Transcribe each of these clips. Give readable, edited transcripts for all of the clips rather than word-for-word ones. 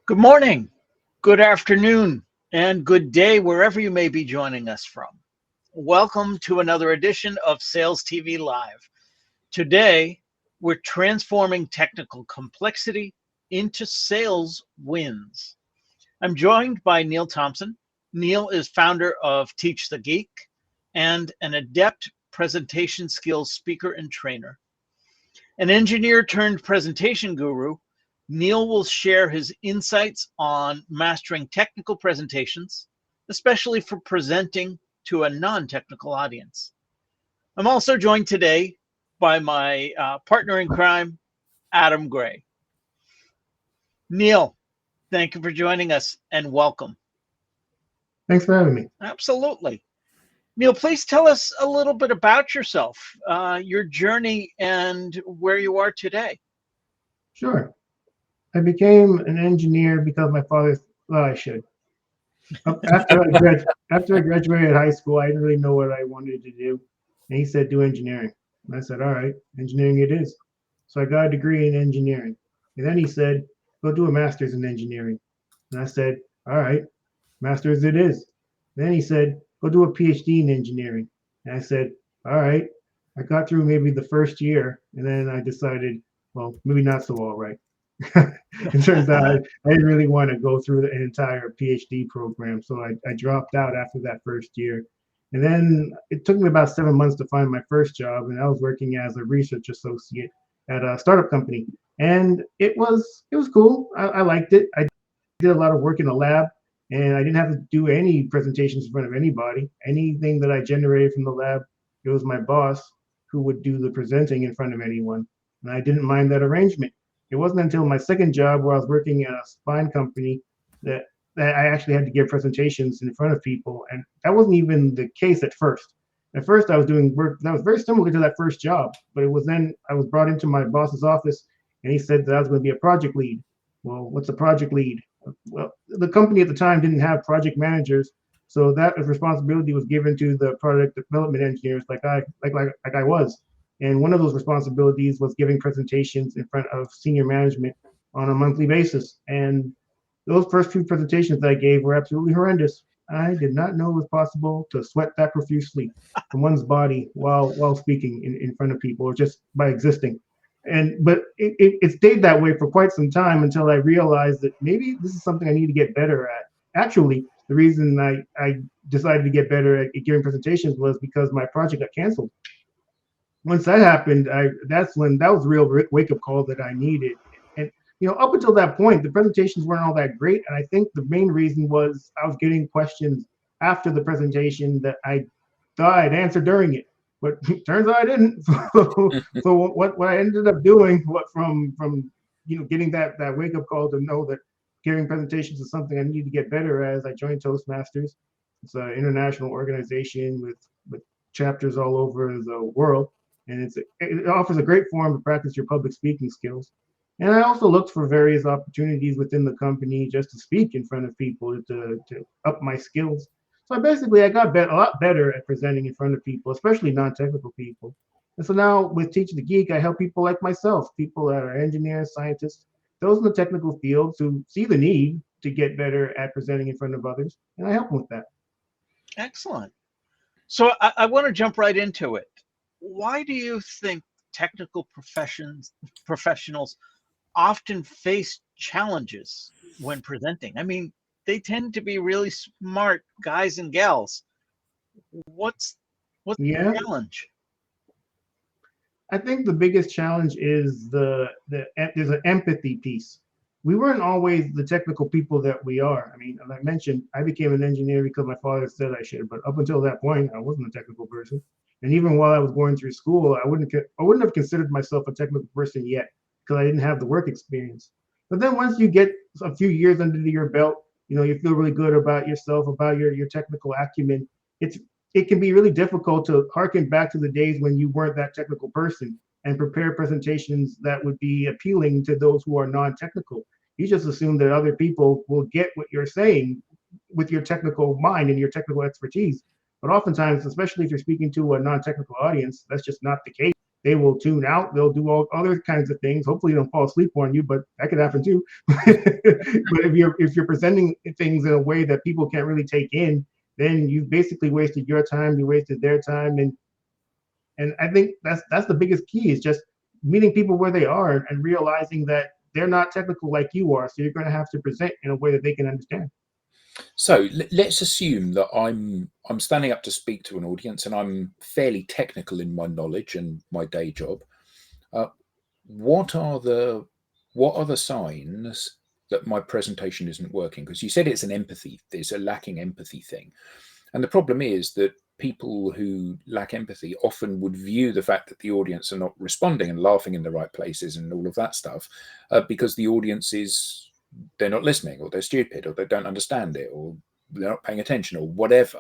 Good morning, good afternoon, and good day wherever you may be joining us from. Welcome to another edition of Sales TV Live. Today, we're transforming technical complexity into sales wins. I'm joined by Neil Thompson. Neil is founder of Teach The Geek and an adept presentation skills speaker and trainer. An engineer turned presentation guru, Neil will share his insights on mastering technical presentations, especially for presenting to a non-technical audience. I'm also joined today by my partner in crime, Adam Gray. Neil, thank you for joining us and welcome. Thanks for having me. Absolutely. Neil, please tell us a little bit about yourself, your journey, and where you are today. Sure. I became an engineer because my father thought I should. After I graduated high school, I didn't really know what I wanted to do. And he said, do engineering. And I said, all right, engineering it is. So I got a degree in engineering. And then he said, go do a master's in engineering. And I said, all right, master's it is. Then he said, go do a PhD in engineering. And I said, all right. I got through maybe the first year, and then I decided, well, maybe not so all right. It turns out I didn't really want to go through an entire PhD program, so I dropped out after that first year. And then it took me about 7 months to find my first job, and I was working as a research associate at a startup company. And it was cool. I liked it. I did a lot of work in the lab, and I didn't have to do any presentations in front of anybody. Anything that I generated from the lab, it was my boss who would do the presenting in front of anyone. And I didn't mind that arrangement. It wasn't until my second job where I was working at a spine company that I actually had to give presentations in front of people. And that wasn't even the case at first. At first, I was doing work that was very similar to that first job, but it was then I was brought into my boss's office and he said that I was going to be a project lead. Well, what's a project lead? Well, the company at the time didn't have project managers, so that responsibility was given to the product development engineers like I was. And one of those responsibilities was giving presentations in front of senior management on a monthly basis. And those first few presentations that I gave were absolutely horrendous. I did not know it was possible to sweat that profusely from one's body while speaking in front of people, or just by existing. But it stayed that way for quite some time until I realized that maybe this is something I need to get better at. Actually, the reason I decided to get better at giving presentations was because my project got canceled. Once that happened, that was a real wake-up call that I needed. And up until that point, the presentations weren't all that great. And I think the main reason was I was getting questions after the presentation that I thought I'd answer during it, but turns out I didn't. So what I ended up doing, from getting that wake-up call to know that giving presentations is something I need to get better at, as I joined Toastmasters. It's an international organization with chapters all over the world. And it offers a great forum to practice your public speaking skills. And I also looked for various opportunities within the company just to speak in front of people to up my skills. So I got a lot better at presenting in front of people, especially non-technical people. And so now with Teach the Geek, I help people like myself, people that are engineers, scientists, those in the technical fields who see the need to get better at presenting in front of others, and I help them with that. Excellent. So I want to jump right into it. Why do you think technical professionals often face challenges when presenting? I mean, they tend to be really smart guys and gals. What's the challenge? I think the biggest challenge is there's an empathy piece. We weren't always the technical people that we are. I mean, as I mentioned, I became an engineer because my father said I should, but up until that point, I wasn't a technical person. And even while I was going through school, I wouldn't have considered myself a technical person yet because I didn't have the work experience. But then once you get a few years under your belt, you feel really good about yourself, about your technical acumen. It can be really difficult to harken back to the days when you weren't that technical person and prepare presentations that would be appealing to those who are non-technical. You just assume that other people will get what you're saying with your technical mind and your technical expertise. But oftentimes, especially if you're speaking to a non-technical audience, that's just not the case. they will tune out. They'll do all other kinds of things. Hopefully, they don't fall asleep on you, but that could happen too. But if you're presenting things in a way that people can't really take in, then you've basically wasted your time. You wasted their time, and I think that's the biggest key is just meeting people where they are and realizing that they're not technical like you are. So you're going to have to present in a way that they can understand. So let's assume that I'm standing up to speak to an audience and I'm fairly technical in my knowledge and my day job. What are the signs that my presentation isn't working? Because you said it's a lacking empathy thing. And the problem is that people who lack empathy often would view the fact that the audience are not responding and laughing in the right places and all of that stuff because the audience they're not listening, or they're stupid, or they don't understand it, or they're not paying attention, or whatever.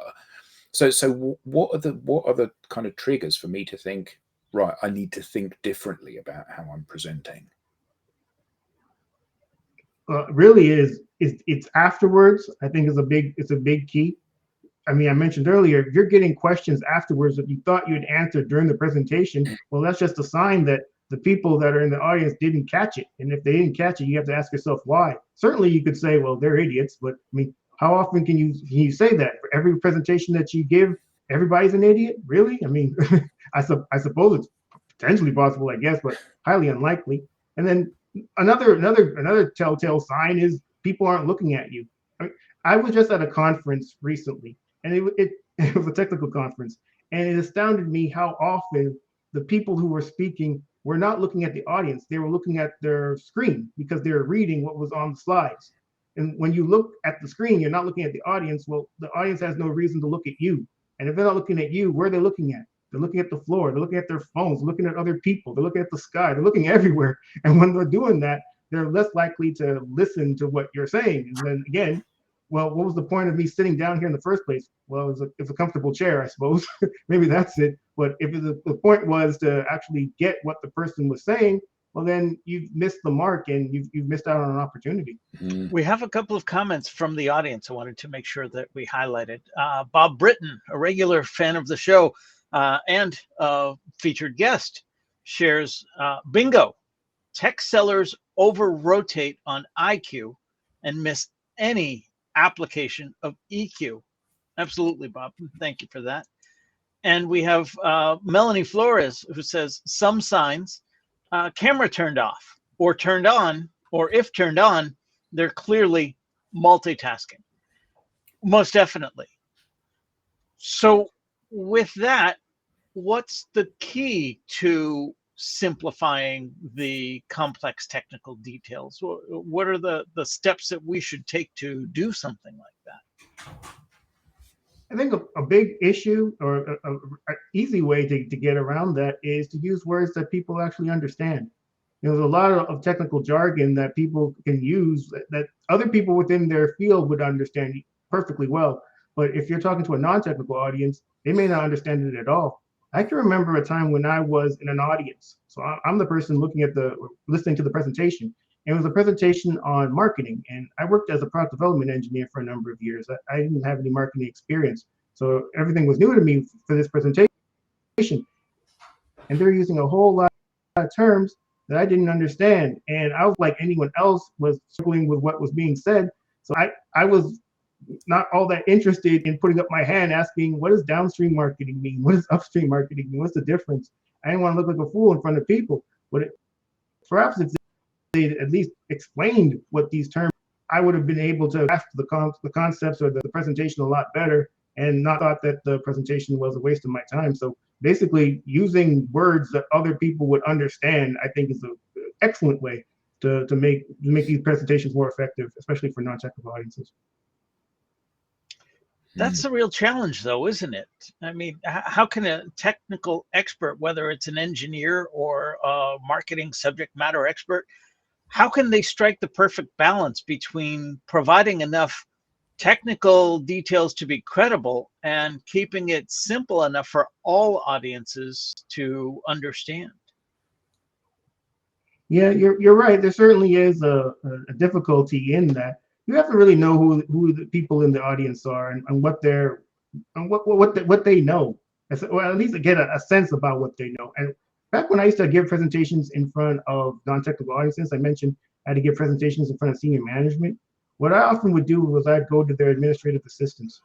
So what are the kind of triggers for me to think, right, I need to think differently about how I'm presenting? Really it's afterwards. I think it's a big key. I mean, I mentioned earlier, if you're getting questions afterwards that you thought you'd answered during the presentation, well, that's just a sign that the people that are in the audience didn't catch it. And if they didn't catch it, you have to ask yourself why. Certainly you could say, well, they're idiots, but I mean, how often can you say that? For every presentation that you give, everybody's an idiot? Really? I mean, I suppose it's potentially possible, I guess, but highly unlikely. And then another telltale sign is people aren't looking at you. I was just at a conference recently, and it was a technical conference, and it astounded me how often the people who were speaking were not looking at the audience. They were looking at their screen because they were reading what was on the slides. And when you look at the screen, you're not looking at the audience. Well, the audience has no reason to look at you. And if they're not looking at you, where are they looking at? They're looking at the floor. They're looking at their phones, looking at other people. They're looking at the sky. They're looking everywhere. And when they're doing that, they're less likely to listen to what you're saying. And then again, well, what was the point of me sitting down here in the first place? Well, it's a comfortable chair, I suppose. Maybe that's it. But if the point was to actually get what the person was saying, well, then you've missed the mark and you've missed out on an opportunity. Mm-hmm. We have a couple of comments from the audience I wanted to make sure that we highlighted. Bob Britton, a regular fan of the show and featured guest, shares, bingo, tech sellers over-rotate on IQ and miss any application of EQ. Absolutely, Bob. Thank you for that. And we have Melanie Flores, who says some signs, camera turned off or turned on, or if turned on, they're clearly multitasking. Most definitely. So with that, what's the key to simplifying the complex technical details? What are the steps that we should take to do something like that? I think a big issue or an easy way to get around that is to use words that people actually understand. You know, there's a lot of technical jargon that people can use that other people within their field would understand perfectly well. But if you're talking to a non-technical audience, they may not understand it at all. I can remember a time when I was in an audience. So I'm the person listening to the presentation. And it was a presentation on marketing. And I worked as a product development engineer for a number of years. I didn't have any marketing experience. So everything was new to me for this presentation. And they're using a whole lot of terms that I didn't understand. And I was like anyone else was struggling with what was being said. So I was not all that interested in putting up my hand asking, what does downstream marketing mean? What does upstream marketing mean? What's the difference? I didn't want to look like a fool in front of people. But perhaps if they at least explained what these terms, I would have been able to grasp the concepts or the presentation a lot better and not thought that the presentation was a waste of my time. So basically using words that other people would understand, I think is an excellent way to make these presentations more effective, especially for non-technical audiences. That's a real challenge, though, isn't it? I mean, how can a technical expert, whether it's an engineer or a marketing subject matter expert, how can they strike the perfect balance between providing enough technical details to be credible and keeping it simple enough for all audiences to understand? Yeah, you're right. There certainly is a difficulty in that. You have to really know who the people in the audience are and what they're and what they know, or at least get a sense about what they know. And back when I used to give presentations in front of non-technical audiences, I mentioned I had to give presentations in front of senior management. What I often would do was I'd go to their administrative assistants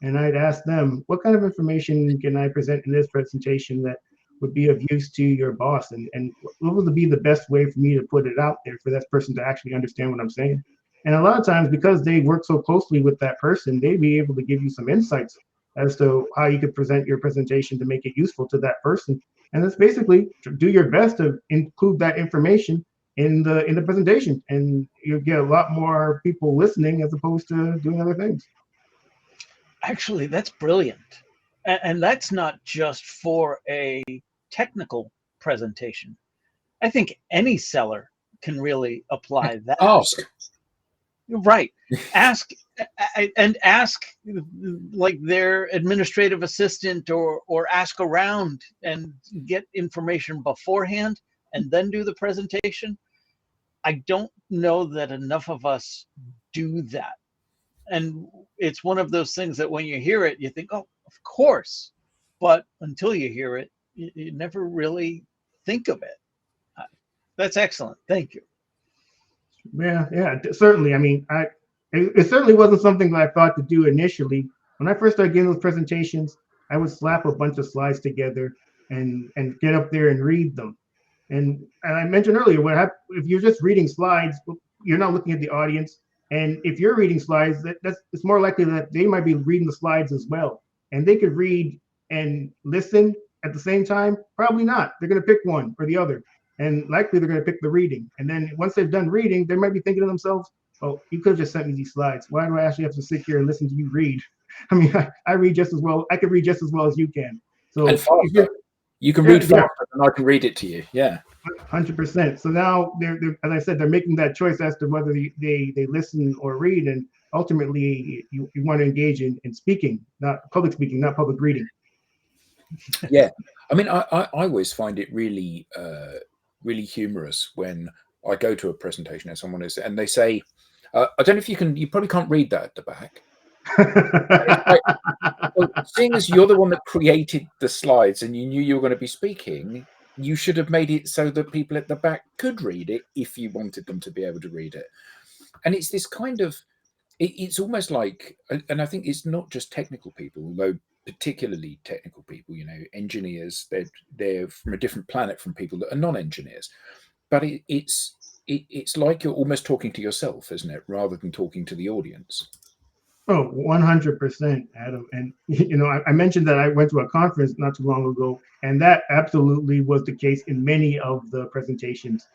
and I'd ask them, what kind of information can I present in this presentation that would be of use to your boss? And what would be the best way for me to put it out there for that person to actually understand what I'm saying? And a lot of times, because they work so closely with that person, they'd be able to give you some insights as to how you could present your presentation to make it useful to that person. And that's basically do your best to include that information in the presentation, and you'll get a lot more people listening as opposed to doing other things. Actually, that's brilliant. And that's not just for a technical presentation. I think any seller can really apply that. Ask. Right. Ask and ask like their administrative assistant, or ask around and get information beforehand and then do the presentation. I don't know that enough of us do that. And it's one of those things that when you hear it, you think, oh, of course. But until you hear it, you never really think of it. That's excellent. Thank you. Yeah, certainly. I mean, it certainly wasn't something that I thought to do initially. When I first started getting those presentations, I would slap a bunch of slides together and get up there and read them. And I mentioned earlier, if you're just reading slides, you're not looking at the audience. And if you're reading slides, it's more likely that they might be reading the slides as well. And they could read and listen at the same time. Probably not. They're going to pick one or the other. And likely they're going to pick the reading. And then once they've done reading, they might be thinking to themselves, oh, you could have just sent me these slides. Why do I actually have to sit here and listen to you read? I mean, I read just as well. I can read just as well as you can. So and faster. You can read faster than I can read it to you. Yeah. 100%. So now they're as I said, they're making that choice as to whether they listen or read, and ultimately you want to engage in speaking, not public speaking, not public reading. Yeah, I mean, I always find it really really humorous when I go to a presentation and someone is and they say, I don't know if you probably can't read that at the back. Like, well, seeing as you're the one that created the slides and you knew you were going to be speaking, you should have made it so that people at the back could read it if you wanted them to be able to read it. And it's this kind of, it's almost like, and I think it's not just technical people, although particularly technical people, you know, engineers, they're from a different planet from people that are non-engineers. But it's like you're almost talking to yourself, isn't it, rather than talking to the audience. Oh, 100%, Adam. And, you know, I mentioned that I went to a conference not too long ago, and that absolutely was the case in many of the presentations.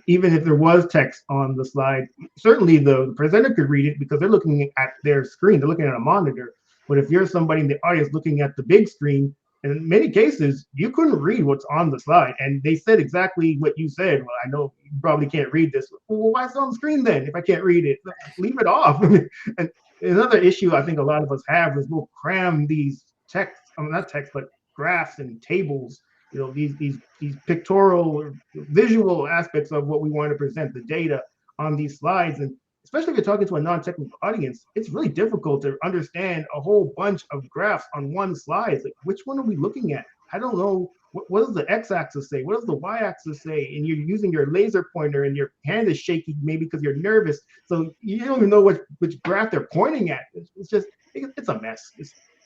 Even if there was text on the slide, certainly the presenter could read it because they're looking at their screen, they're looking at a monitor. But if you're somebody in the audience looking at the big screen, in many cases, you couldn't read what's on the slide. And they said exactly what you said. Well, I know you probably can't read this. Well, why is it on the screen then if I can't read it? Leave it off. And another issue I think a lot of us have is we'll cram these text, not text, but graphs and tables, you know, these pictorial or visual aspects of what we want to present, the data on these slides. And especially if you're talking to a non-technical audience, it's really difficult to understand a whole bunch of graphs on one slide. Like, which one are we looking at? I don't know. What does the x-axis say? What does the y-axis say? And you're using your laser pointer and your hand is shaking maybe because you're nervous. So you don't even know which graph they're pointing at. It's a mess.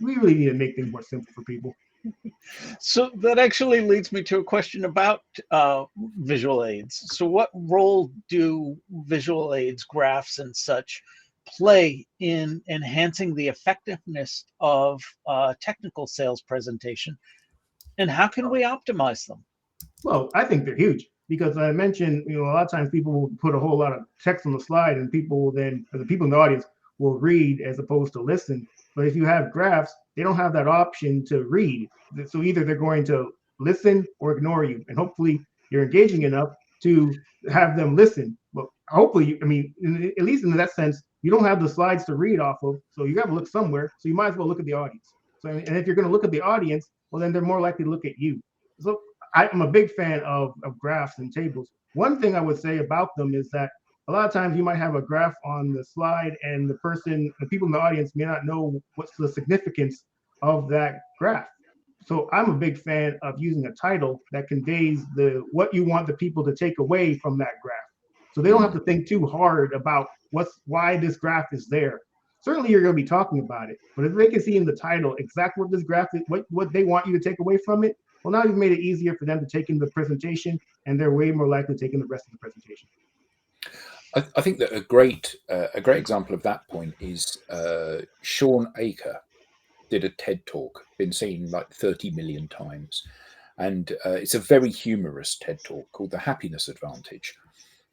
We really need to make things more simple for people. So that actually leads me to a question about visual aids. So what role do visual aids, graphs and such, play in enhancing the effectiveness of technical sales presentation? And how can we optimize them? Well, I think they're huge because I mentioned, you know, a lot of times people will put a whole lot of text on the slide and people will then, or the people in the audience will read as opposed to listen. But if you have graphs, they don't have that option to read. So either they're going to listen or ignore you. And hopefully you're engaging enough to have them listen. But hopefully, I mean, at least in that sense, you don't have the slides to read off of. So you got to look somewhere. So you might as well look at the audience. So, and if you're going to look at the audience, well, then they're more likely to look at you. So I'm a big fan of graphs and tables. One thing I would say about them is that a lot of times you might have a graph on the slide and the people in the audience may not know what's the significance of that graph. So I'm a big fan of using a title that conveys what you want the people to take away from that graph. So they don't have to think too hard about why this graph is there. Certainly you're going to be talking about it, but if they can see in the title exactly what this graph is, what they want you to take away from it, well, now you've made it easier for them to take in the presentation, and they're way more likely to take in the rest of the presentation. I think that a great example of that point is Sean Aker did a TED talk, been seen like 30 million times. And it's a very humorous TED talk called The Happiness Advantage.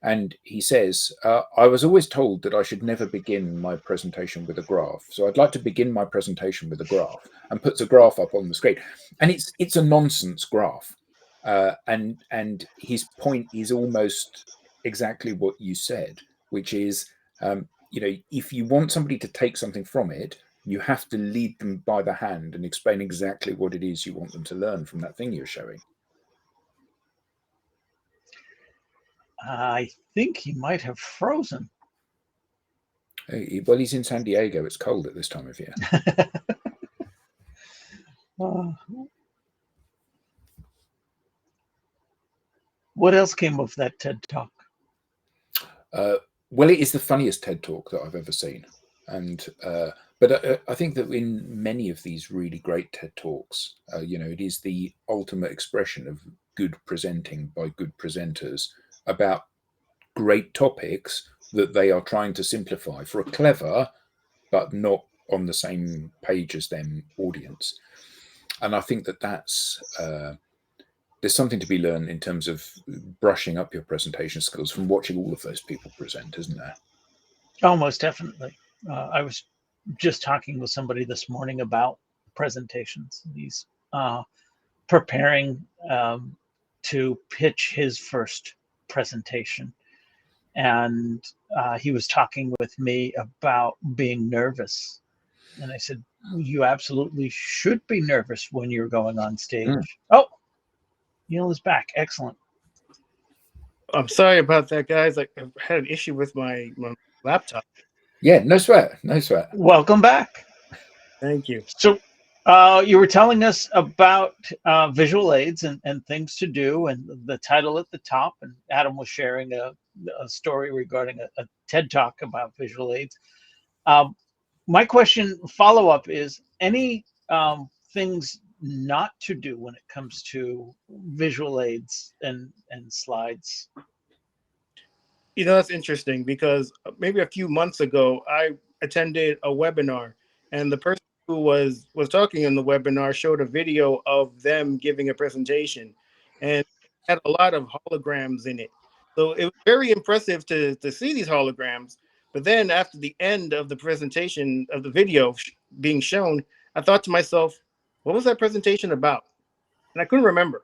And he says, I was always told that I should never begin my presentation with a graph. So I'd like to begin my presentation with a graph, and puts a graph up on the screen. And it's a nonsense graph. And his point is almost exactly what you said, which is, if you want somebody to take something from it, you have to lead them by the hand and explain exactly what it is you want them to learn from that thing you're showing. I think he might have frozen. Well, he's in San Diego. It's cold at this time of year. What else came of that TED Talk? Well, it is the funniest TED Talk that I've ever seen. And but I think that in many of these really great TED Talks, it is the ultimate expression of good presenting by good presenters about great topics that they are trying to simplify for a clever but not on the same page as them audience. And I think that that's there's something to be learned in terms of brushing up your presentation skills from watching all of those people present, isn't there? Oh, most definitely. I was just talking with somebody this morning about presentations. He's preparing to pitch his first presentation. And he was talking with me about being nervous. And I said, you absolutely should be nervous when you're going on stage. Oh, Neil is back. Excellent. I'm sorry about that, guys. I had an issue with my laptop. Yeah, no sweat. No sweat. Welcome back. Thank you. So you were telling us about visual aids and things to do, and the title at the top, and Adam was sharing a story regarding a TED Talk about visual aids. My question follow-up is, any things not to do when it comes to visual aids and slides? That's interesting, because maybe a few months ago, I attended a webinar, and the person who was talking in the webinar showed a video of them giving a presentation, and had a lot of holograms in it. So it was very impressive to see these holograms. But then after the end of the presentation of the video being shown, I thought to myself, what was that presentation about? And I couldn't remember.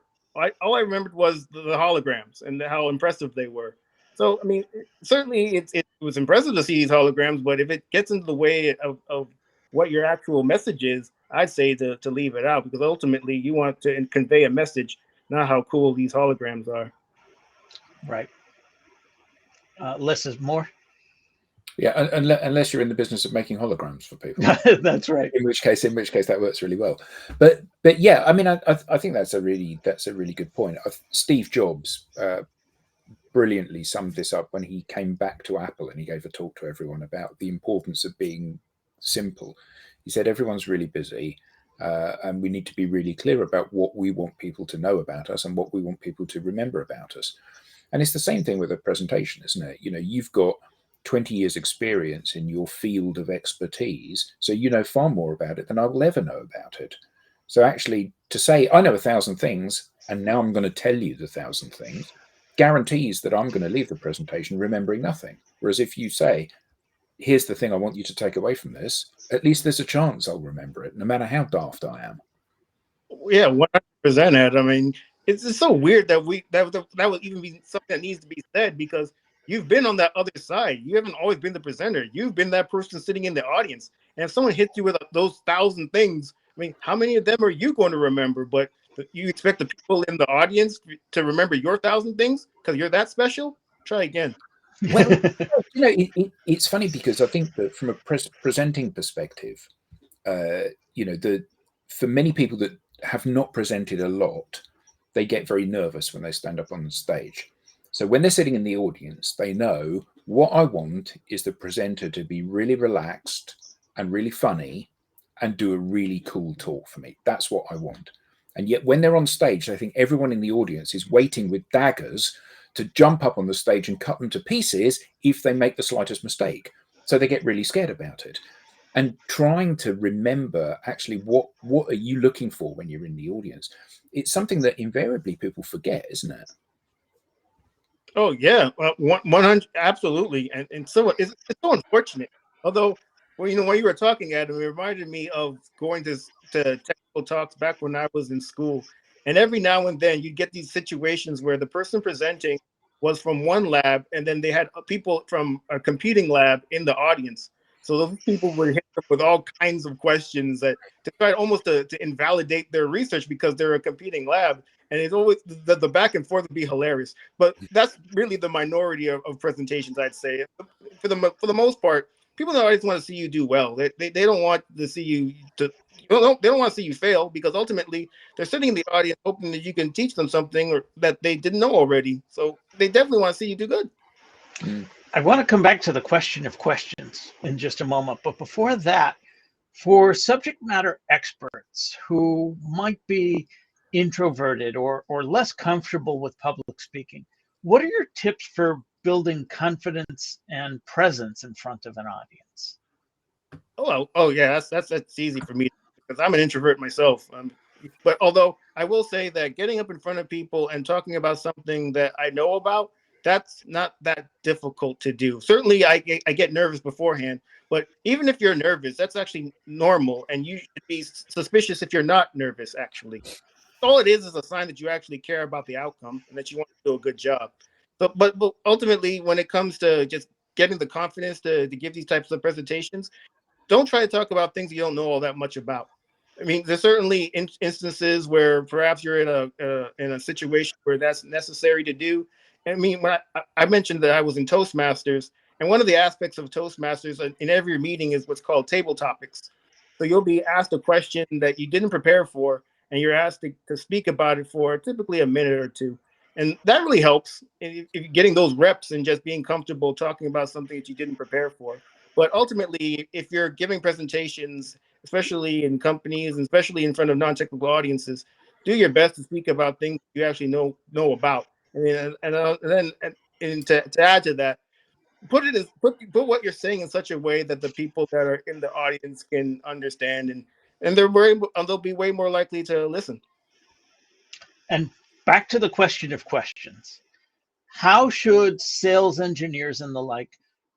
All I remembered was the holograms and how impressive they were. So, I mean, certainly it was impressive to see these holograms, but if it gets into the way of what your actual message is, I'd say to leave it out, because ultimately you want to convey a message, not how cool these holograms are. Right. Less is more. Yeah, unless you're in the business of making holograms for people. That's right. In which case that works really well. But yeah, I mean, I think that's a really good point. Steve Jobs brilliantly summed this up when he came back to Apple and he gave a talk to everyone about the importance of being simple. He said, everyone's really busy, and we need to be really clear about what we want people to know about us and what we want people to remember about us. And it's the same thing with a presentation, isn't it? You've got 20 years experience in your field of expertise, so you know far more about it than I will ever know about it. So actually, to say I know 1,000 things and now I'm going to tell you the 1,000 things guarantees that I'm going to leave the presentation remembering nothing. Whereas if you say, here's the thing I want you to take away from this, at least there's a chance I'll remember it, no matter how daft I am. Yeah, 100%, Ed. I mean, it's just so weird that would even be something that needs to be said, because you've been on that other side. You haven't always been the presenter. You've been that person sitting in the audience. And if someone hits you with those 1,000 things, I mean, how many of them are you going to remember? But you expect the people in the audience to remember your 1,000 things because you're that special? Try again. Well, it's funny, because I think that from a presenting perspective, for many people that have not presented a lot, they get very nervous when they stand up on the stage. So when they're sitting in the audience, they know what I want is the presenter to be really relaxed and really funny and do a really cool talk for me. That's what I want. And yet when they're on stage, I think everyone in the audience is waiting with daggers to jump up on the stage and cut them to pieces if they make the slightest mistake. So they get really scared about it. And trying to remember actually what are you looking for when you're in the audience? It's something that invariably people forget, isn't it? Oh yeah, 100, absolutely, and so it's so unfortunate. Although, well, when you were talking, Adam, it reminded me of going to technical talks back when I was in school, and every now and then you get these situations where the person presenting was from one lab, and then they had people from a competing lab in the audience. So those people would hit them with all kinds of questions that to try almost to invalidate their research because they're a competing lab. And it's always the back and forth would be hilarious. But that's really the minority of presentations, I'd say. For the most part, people always want to see you do well. They don't want to see you they don't want to see you fail, because ultimately they're sitting in the audience hoping that you can teach them something or that they didn't know already. So they definitely want to see you do good. I want to come back to the question of questions in just a moment. But before that, for subject matter experts who might be introverted or less comfortable with public speaking, what are your tips for building confidence and presence in front of an audience? Oh yeah, that's easy for me because I'm an introvert myself. But although I will say that getting up in front of people and talking about something that I know about, that's not that difficult to do. Certainly, I get nervous beforehand, but even if you're nervous, that's actually normal, and you should be suspicious if you're not nervous. Actually, all it is a sign that you actually care about the outcome and that you want to do a good job. But ultimately, when it comes to just getting the confidence to give these types of presentations, don't try to talk about things you don't know all that much about. I mean, there's certainly instances where perhaps you're in a situation where that's necessary to do. I mean, when I mentioned that I was in Toastmasters, and one of the aspects of Toastmasters in every meeting is what's called table topics. So you'll be asked a question that you didn't prepare for, and you're asked to speak about it for typically a minute or two. And that really helps if getting those reps and just being comfortable talking about something that you didn't prepare for. But ultimately, if you're giving presentations, especially in companies and especially in front of non-technical audiences, do your best to speak about things you actually know about. And to add to that, put what you're saying in such a way that the people that are in the audience can understand, and they'll be way more likely to listen. And back to the question of questions. How should sales engineers and the like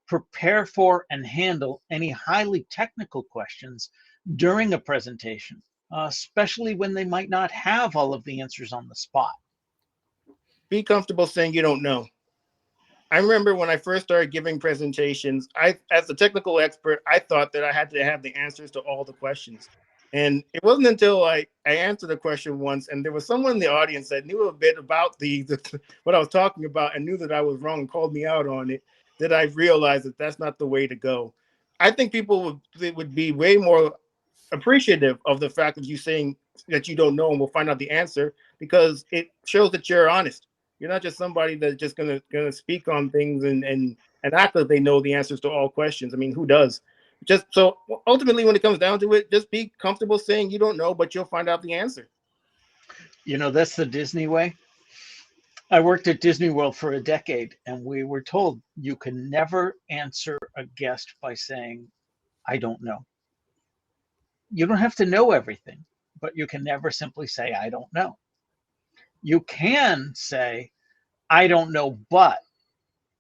prepare for and handle any highly technical questions during a presentation, especially when they might not have all of the answers on the spot? Be comfortable saying you don't know. I remember when I first started giving presentations, as a technical expert, I thought that I had to have the answers to all the questions. And it wasn't until I answered a question once and there was someone in the audience that knew a bit about what I was talking about and knew that I was wrong and called me out on it, that I realized that that's not the way to go. I think people would be way more appreciative of the fact of you saying that you don't know and we'll find out the answer, because it shows that you're honest. You're not just somebody that's just gonna speak on things and act like they know the answers to all questions. I mean, who does? Just so ultimately, when it comes down to it, just be comfortable saying you don't know, but you'll find out the answer. That's the Disney way. I worked at Disney World for a decade, and we were told you can never answer a guest by saying, I don't know. You don't have to know everything, but you can never simply say, I don't know. You can say, I don't know, but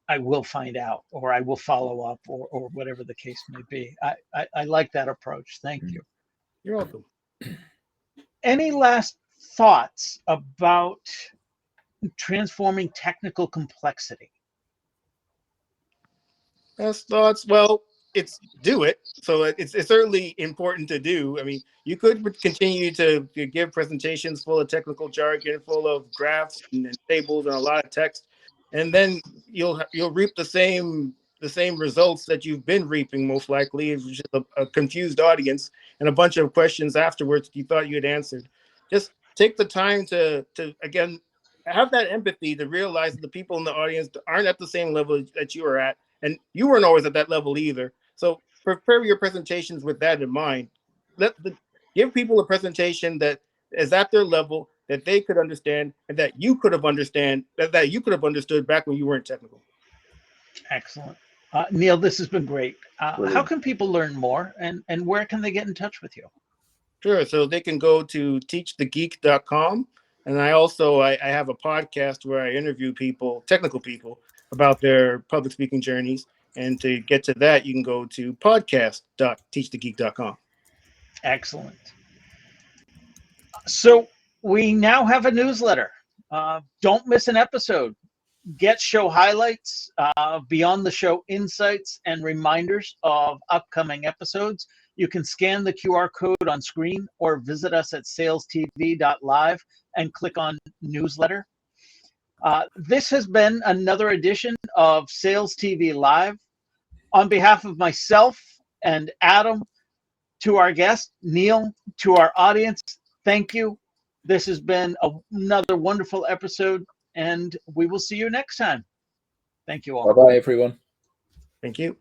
I will find out, or I will follow up, or whatever the case may be. I like that approach. Thank you. You're welcome. Any last thoughts about transforming technical complexity? Last thoughts? Well, it's do it. So it's certainly important to do. I mean, you could continue to give presentations full of technical jargon, full of graphs and tables and a lot of text, and then you'll reap the same results that you've been reaping most likely, which is a confused audience and a bunch of questions afterwards you thought you had answered. just take the time to again have that empathy to realize that the people in the audience aren't at the same level that you are at, and you weren't always at that level either. So prepare your presentations with that in mind. Give people a presentation that is at their level, that they could understand, and that you could have understood back when you weren't technical. Excellent. Neil, this has been great. How Brilliant. can people learn more, and where can they get in touch with you? Sure. So they can go to teachthegeek.com. And I have a podcast where I interview technical people, about their public speaking journeys. And to get to that, you can go to podcast.teachthegeek.com. Excellent. So we now have a newsletter. Don't miss an episode. Get show highlights, beyond the show insights, and reminders of upcoming episodes. You can scan the QR code on screen or visit us at SalesTV.live and click on newsletter. This has been another edition of Sales TV Live. On behalf of myself and Adam, to our guest, Neil, to our audience, thank you. This has been another wonderful episode, and we will see you next time. Thank you all. Bye-bye, everyone. Thank you.